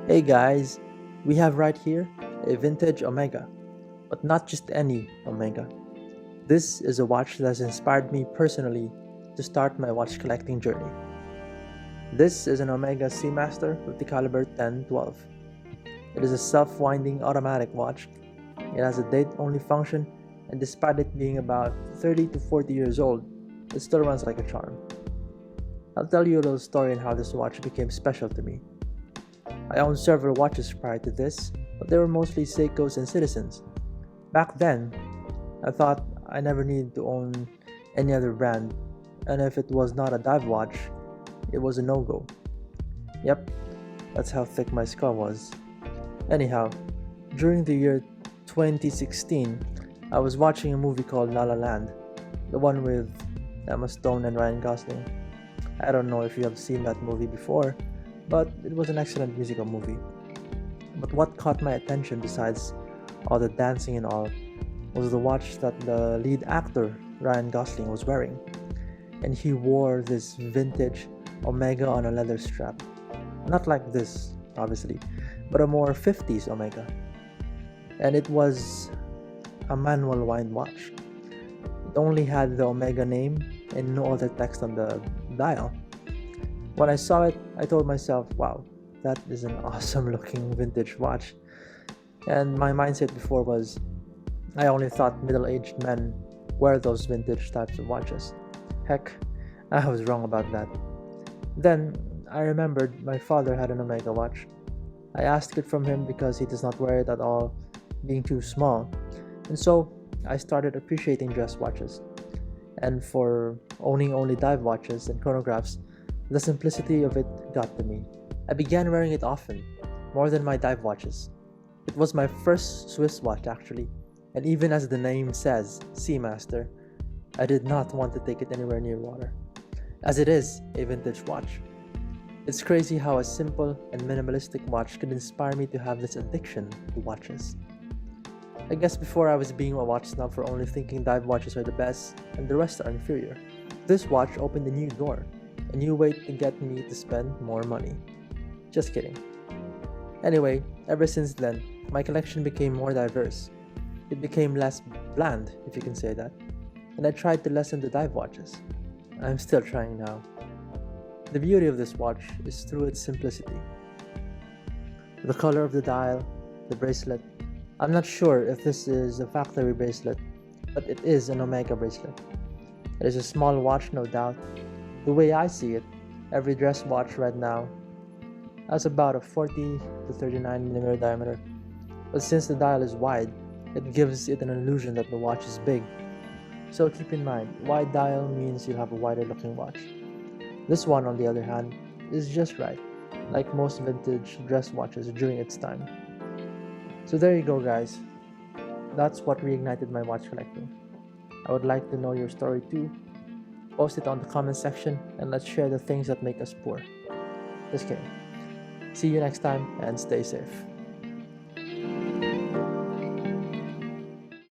Hey guys, we have right here a vintage Omega, but not just any Omega. This is a watch that has inspired me personally to start my watch collecting journey. This is an Omega Seamaster with the caliber 1012. It is a self-winding automatic watch. It has a date-only function, and despite it being about 30 to 40 years old, it still runs like a charm. I'll tell you a little story on how this watch became special to me. I owned several watches prior to this, but they were mostly Seikos and Citizens. Back then, I thought I never needed to own any other brand, and if it was not a dive watch, it was a no-go. Yep, that's how thick my skull was. Anyhow, during the year 2016, I was watching a movie called La La Land, the one with Emma Stone and Ryan Gosling. I don't know if you have seen that movie before, but it was an excellent musical movie. But what caught my attention besides all the dancing and all was the watch that the lead actor, Ryan Gosling, was wearing. And he wore this vintage Omega on a leather strap. Not like this, obviously, but a more 50s Omega. And it was a manual wind watch. It only had the Omega name and no other text on the dial. When I saw it, I told myself, wow, that is an awesome looking vintage watch. And my mindset before was, I only thought middle-aged men wear those vintage types of watches. Heck, I was wrong about that. Then, I remembered my father had an Omega watch. I asked it from him because he does not wear it at all, being too small. And so, I started appreciating dress watches. And for owning only dive watches and chronographs, the simplicity of it got to me. I began wearing it often, more than my dive watches. It was my first Swiss watch actually, and even as the name says, Seamaster, I did not want to take it anywhere near water, as it is a vintage watch. It's crazy how a simple and minimalistic watch could inspire me to have this addiction to watches. I guess before I was being a watch snob for only thinking dive watches are the best and the rest are inferior. This watch opened a new door, a new way to get me to spend more money. Just kidding. Anyway, ever since then, my collection became more diverse. It became less bland, if you can say that, and I tried to lessen the dive watches. I'm still trying now. The beauty of this watch is through its simplicity. The color of the dial, the bracelet. I'm not sure if this is a factory bracelet, but it is an Omega bracelet. It is a small watch, no doubt. The way I see it, every dress watch right now has about a 40 to 39mm diameter, but since the dial is wide, it gives it an illusion that the watch is big. So keep in mind, wide dial means you'll have a wider looking watch. This one, on the other hand, is just right, like most vintage dress watches during its time. So there you go guys, that's what reignited my watch collecting. I would like to know your story too. Post it on the comment section and let's share the things that make us poor. Just kidding. See you next time and stay safe.